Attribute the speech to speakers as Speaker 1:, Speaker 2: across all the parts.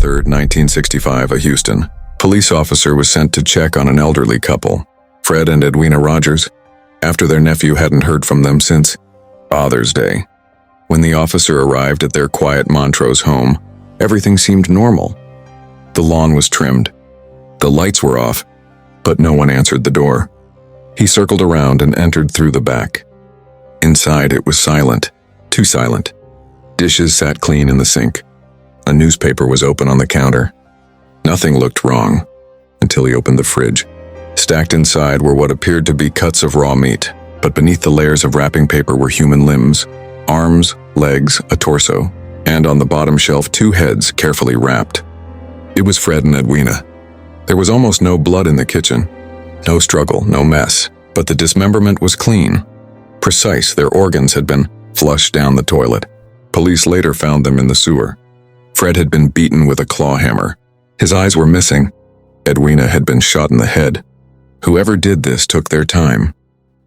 Speaker 1: 3, 1965, Houston. Police officer was sent to check on an elderly couple, Fred and Edwina Rogers, after their nephew hadn't heard from them since Father's Day. When the officer arrived at their quiet Montrose home, everything seemed normal. The lawn was trimmed. The lights were off, but no one answered the door. He circled around and entered through the back. Inside, it was silent, too silent. Dishes sat clean in the sink. A newspaper was open on the counter. Nothing looked wrong until he opened the fridge. Stacked inside were what appeared to be cuts of raw meat, but beneath the layers of wrapping paper were human limbs, arms, legs, a torso, and on the bottom shelf 2 heads carefully wrapped. It was Fred and Edwina. There was almost no blood in the kitchen. No struggle, no mess, but the dismemberment was clean. Precise, their organs had been flushed down the toilet. Police later found them in the sewer. Fred had been beaten with a claw hammer. His eyes were missing. Edwina had been shot in the head. Whoever did this took their time.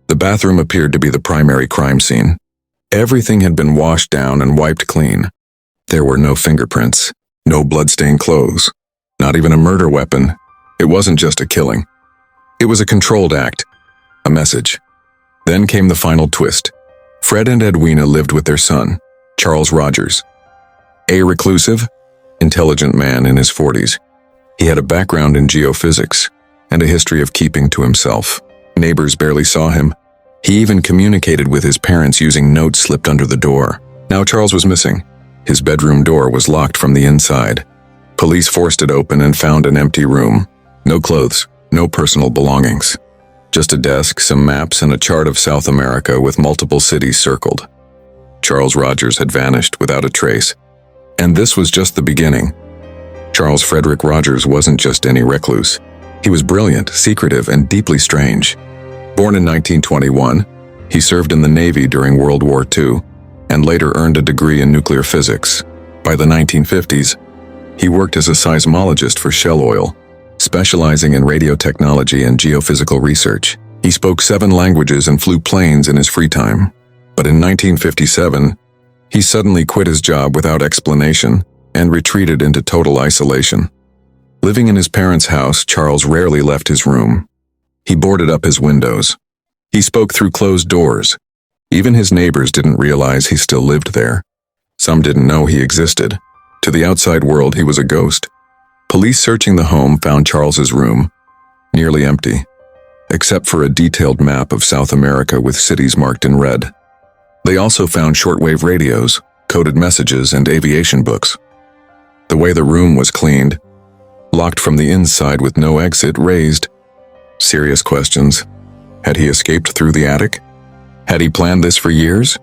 Speaker 1: The bathroom appeared to be the primary crime scene. Everything had been washed down and wiped clean. There were no fingerprints, no bloodstained clothes, not even a murder weapon. It wasn't just a killing. It was a controlled act, a message. Then came the final twist. Fred and Edwina lived with their son, Charles Rogers. A reclusive, intelligent man in his 40s. He had a background in geophysics and a history of keeping to himself. Neighbors barely saw him. He even communicated with his parents using notes slipped under the door. Now Charles was missing. His bedroom door was locked from the inside. Police forced it open and found an empty room. No clothes, no personal belongings. Just a desk, some maps, and a chart of South America with multiple cities circled. Charles Rogers had vanished without a trace. And this was just the beginning. Charles Frederick Rogers wasn't just any recluse. He was brilliant, secretive, and deeply strange. Born in 1921, he served in the Navy during World War II and later earned a degree in nuclear physics. By the 1950s, he worked as a seismologist for Shell Oil, specializing in radiotechnology and geophysical research. He spoke 7 languages and flew planes in his free time. But in 1957, he suddenly quit his job without explanation and retreated into total isolation. Living in his parents' house, Charles rarely left his room. He boarded up his windows. He spoke through closed doors. Even his neighbors didn't realize he still lived there. Some didn't know he existed. To the outside world, he was a ghost. Police searching the home found Charles's room nearly empty, except for a detailed map of South America with cities marked in red. They also found shortwave radios, coded messages, and aviation books. The way the room was cleaned, locked from the inside with no exit, raised serious questions. Had he escaped through the attic? Had he planned this for years?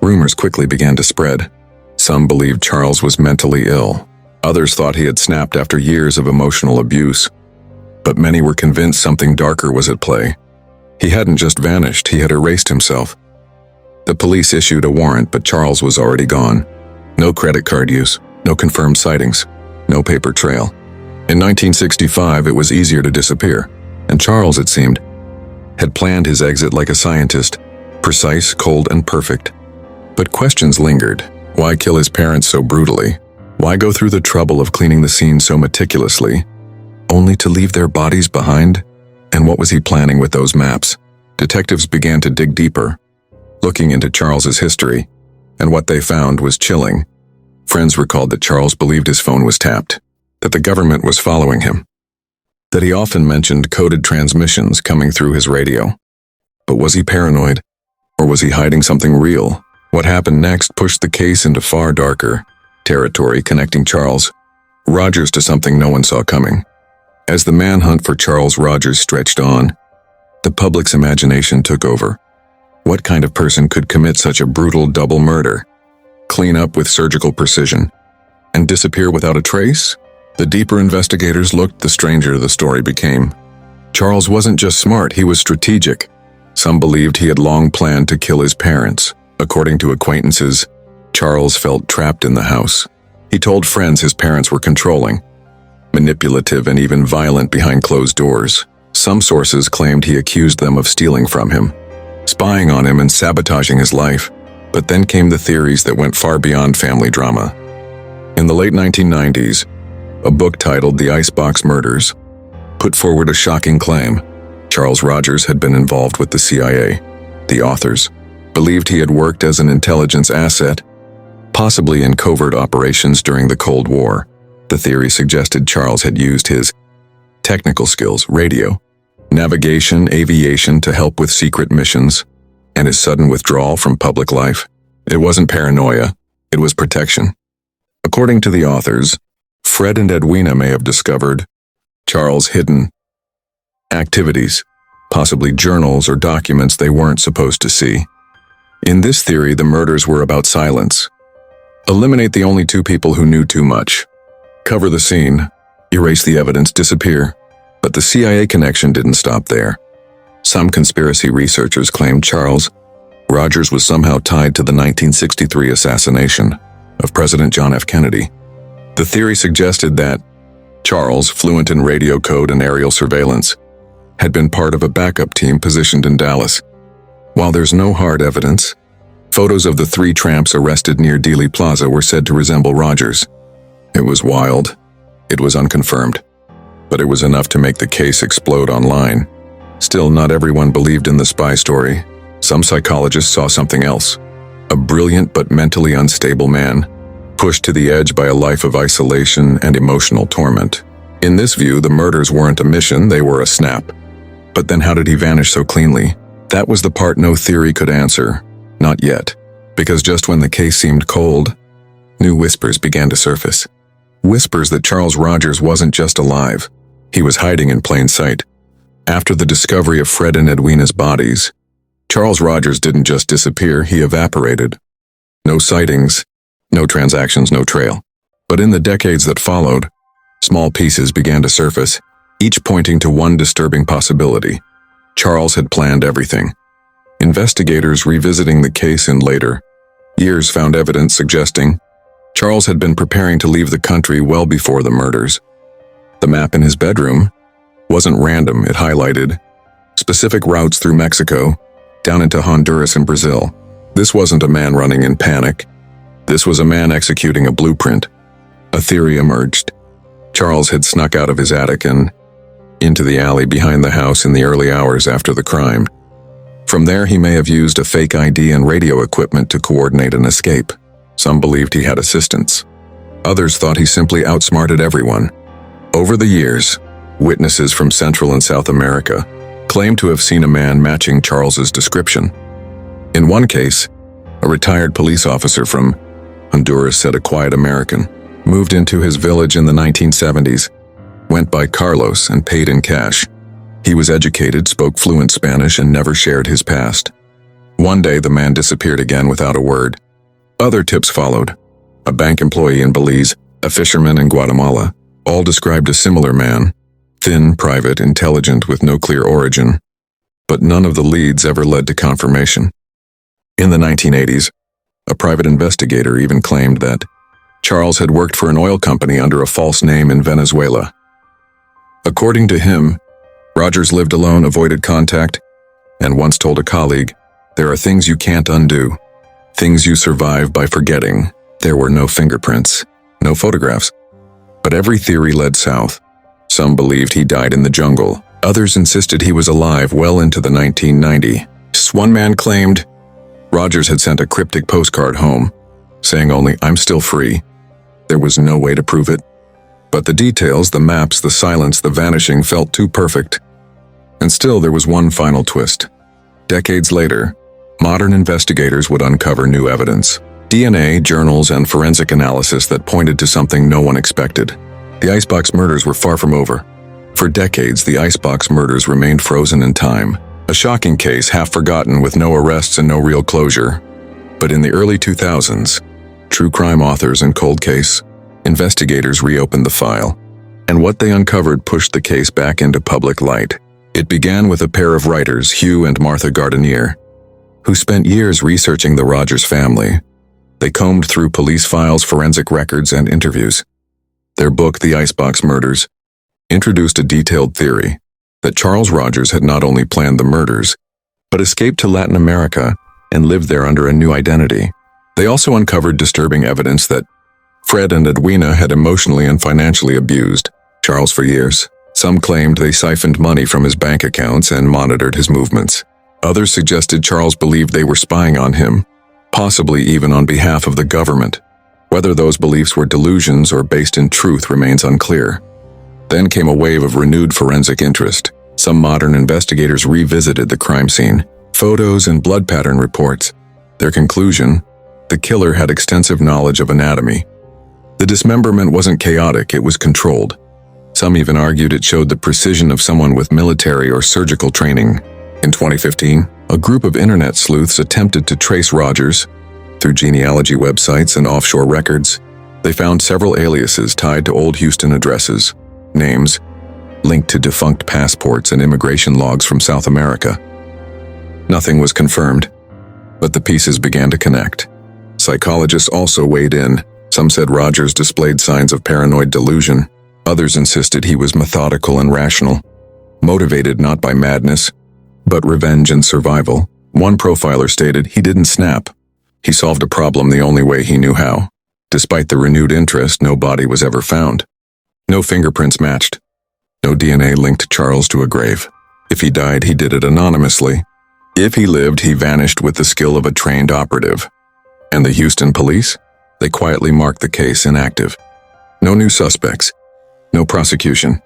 Speaker 1: Rumors quickly began to spread. Some believed Charles was mentally ill. Others thought he had snapped after years of emotional abuse. But many were convinced something darker was at play. He hadn't just vanished, he had erased himself. The police issued a warrant, but Charles was already gone. No credit card use, no confirmed sightings, no paper trail. In 1965, it was easier to disappear, and Charles, it seemed, had planned his exit like a scientist, precise, cold, and perfect. But questions lingered. Why kill his parents so brutally? Why go through the trouble of cleaning the scene so meticulously, only to leave their bodies behind? And what was he planning with those maps? Detectives began to dig deeper, looking into Charles's history, and what they found was chilling. Friends recalled that Charles believed his phone was tapped, that the government was following him, that he often mentioned coded transmissions coming through his radio. But was he paranoid, or was he hiding something real? What happened next pushed the case into far darker territory, connecting Charles Rogers to something no one saw coming. As the manhunt for Charles Rogers stretched on, the public's imagination took over. What kind of person could commit such a brutal double murder, clean up with surgical precision, and disappear without a trace? The deeper investigators looked, the stranger the story became. Charles wasn't just smart, he was strategic. Some believed he had long planned to kill his parents. According to acquaintances, Charles felt trapped in the house. He told friends his parents were controlling, manipulative, and even violent behind closed doors. Some sources claimed he accused them of stealing from him, spying on him and sabotaging his life. But then came the theories that went far beyond family drama. In the late 1990s, A book titled The Icebox Murders put forward a shocking claim. Charles Rogers had been involved with the CIA. The authors believed he had worked as an intelligence asset, possibly in covert operations during the Cold War. The theory suggested Charles had used his technical skills, radio, navigation, aviation to help with secret missions, and his sudden withdrawal from public life. It wasn't paranoia, it was protection. According to the authors, Fred and Edwina may have discovered Charles' hidden activities, possibly journals or documents they weren't supposed to see. In this theory, the murders were about silence. Eliminate the only two people who knew too much. Cover the scene, erase the evidence, disappear. But the CIA connection didn't stop there. Some conspiracy researchers claimed Charles Rogers was somehow tied to the 1963 assassination of President John F. Kennedy. The theory suggested that Charles, fluent in radio code and aerial surveillance, had been part of a backup team positioned in Dallas. While there's no hard evidence, photos of the three tramps arrested near Dealey Plaza were said to resemble Rogers. It was wild. It was unconfirmed. But it was enough to make the case explode online. Still, not everyone believed in the spy story. Some psychologists saw something else. A brilliant but mentally unstable man, pushed to the edge by a life of isolation and emotional torment. In this view, the murders weren't a mission, they were a snap. But then how did he vanish so cleanly? That was the part no theory could answer. Not yet. Because just when the case seemed cold, new whispers began to surface. Whispers that Charles Rogers wasn't just alive. He was hiding in plain sight. After the discovery of Fred and Edwina's bodies, Charles Rogers didn't just disappear, he evaporated. No sightings, no transactions, no trail. But in the decades that followed, small pieces began to surface, each pointing to one disturbing possibility. Charles had planned everything. Investigators revisiting the case in later years found evidence suggesting Charles had been preparing to leave the country well before the murders. The map in his bedroom wasn't random, it highlighted specific routes through Mexico, down into Honduras and Brazil. This wasn't a man running in panic. This was a man executing a blueprint. A theory emerged. Charles had snuck out of his attic and into the alley behind the house in the early hours after the crime. From there, he may have used a fake ID and radio equipment to coordinate an escape. Some believed he had assistants. Others thought he simply outsmarted everyone. Over the years, witnesses from Central and South America claimed to have seen a man matching Charles's description. In one case, a retired police officer from Honduras said a quiet American moved into his village in the 1970s, went by Carlos and paid in cash. He was educated, spoke fluent Spanish, and never shared his past. One day, the man disappeared again without a word. Other tips followed. A bank employee in Belize, a fisherman in Guatemala, all described a similar man, thin, private, intelligent, with no clear origin. But none of the leads ever led to confirmation. In the 1980s, a private investigator even claimed that Charles had worked for an oil company under a false name in Venezuela. According to him, Rogers lived alone, avoided contact, and once told a colleague, "There are things you can't undo, things you survive by forgetting." There were no fingerprints, no photographs. But every theory led south. Some believed he died in the jungle. Others insisted he was alive well into the 1990s. One man claimed Rogers had sent a cryptic postcard home, saying only, "I'm still free." There was no way to prove it. But the details, the maps, the silence, the vanishing felt too perfect. And still there was one final twist. Decades later, modern investigators would uncover new evidence. DNA, journals, and forensic analysis that pointed to something no one expected. The Icebox Murders were far from over. For decades, the Icebox Murders remained frozen in time. A shocking case, half forgotten, with no arrests and no real closure. But in the early 2000s, true crime authors and cold case investigators reopened the file, and what they uncovered pushed the case back into public light. It began with a pair of writers, Hugh and Martha Gardenier, who spent years researching the Rogers family. They combed through police files, forensic records, and interviews. Their book, The Icebox Murders, introduced a detailed theory that Charles Rogers had not only planned the murders, but escaped to Latin America and lived there under a new identity. They also uncovered disturbing evidence that Fred and Edwina had emotionally and financially abused Charles for years. Some claimed they siphoned money from his bank accounts and monitored his movements. Others suggested Charles believed they were spying on him, possibly even on behalf of the government. Whether those beliefs were delusions or based in truth remains unclear. Then came a wave of renewed forensic interest. Some modern investigators revisited the crime scene, photos and blood pattern reports. Their conclusion: the killer had extensive knowledge of anatomy. The dismemberment wasn't chaotic, it was controlled. Some even argued it showed the precision of someone with military or surgical training. In 2015, a group of internet sleuths attempted to trace Rogers. Through genealogy websites and offshore records, they found several aliases tied to old Houston addresses, names linked to defunct passports and immigration logs from South America. Nothing was confirmed, but the pieces began to connect. Psychologists also weighed in. Some said Rogers displayed signs of paranoid delusion. Others insisted he was methodical and rational, motivated not by madness, but revenge and survival. One profiler stated he didn't snap. He solved a problem the only way he knew how. Despite the renewed interest, no body was ever found. No fingerprints matched. No DNA linked Charles to a grave. If he died, he did it anonymously. If he lived, he vanished with the skill of a trained operative. And the Houston police? They quietly marked the case inactive. No new suspects. No prosecution.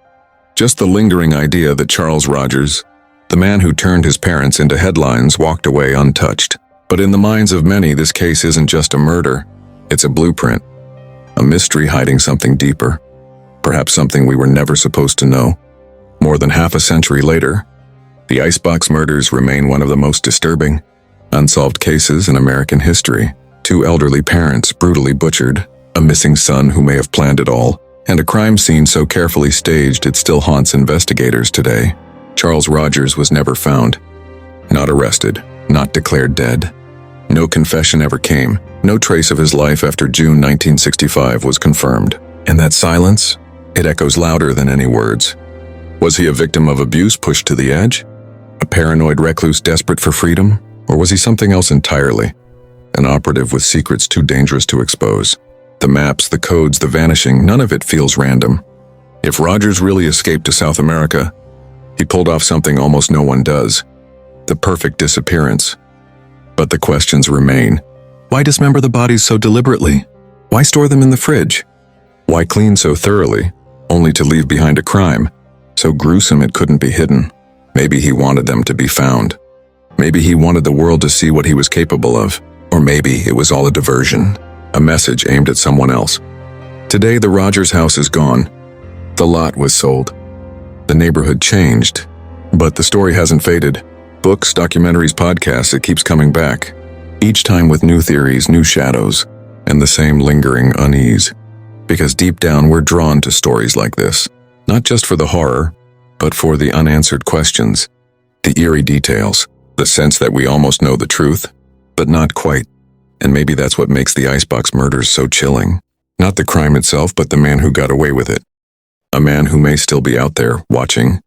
Speaker 1: Just the lingering idea that Charles Rogers, the man who turned his parents into headlines, walked away untouched. But in the minds of many, this case isn't just a murder. It's a blueprint. A mystery hiding something deeper. Perhaps something we were never supposed to know. More than half a century later, the Icebox Murders remain one of the most disturbing, unsolved cases in American history. 2 elderly parents brutally butchered, a missing son who may have planned it all, and a crime scene so carefully staged it still haunts investigators today. Charles Rogers was never found. Not arrested, not declared dead. No confession ever came. No trace of his life after June 1965 was confirmed. And that silence? It echoes louder than any words. Was he a victim of abuse pushed to the edge? A paranoid recluse desperate for freedom? Or was he something else entirely? An operative with secrets too dangerous to expose. The maps, the codes, the vanishing, none of it feels random. If Rogers really escaped to South America, he pulled off something almost no one does. The perfect disappearance. But the questions remain. Why dismember the bodies so deliberately? Why store them in the fridge? Why clean so thoroughly, only to leave behind a crime so gruesome it couldn't be hidden? Maybe he wanted them to be found. Maybe he wanted the world to see what he was capable of. Or maybe it was all a diversion, a message aimed at someone else. Today, the Rogers house is gone. The lot was sold. The neighborhood changed, but the story hasn't faded. Books, documentaries, podcasts, it keeps coming back. Each time with new theories, new shadows, and the same lingering unease. Because deep down, we're drawn to stories like this. Not just for the horror, but for the unanswered questions, the eerie details, the sense that we almost know the truth, but not quite. And maybe that's what makes the Icebox Murders so chilling. Not the crime itself, but the man who got away with it. A man who may still be out there, watching,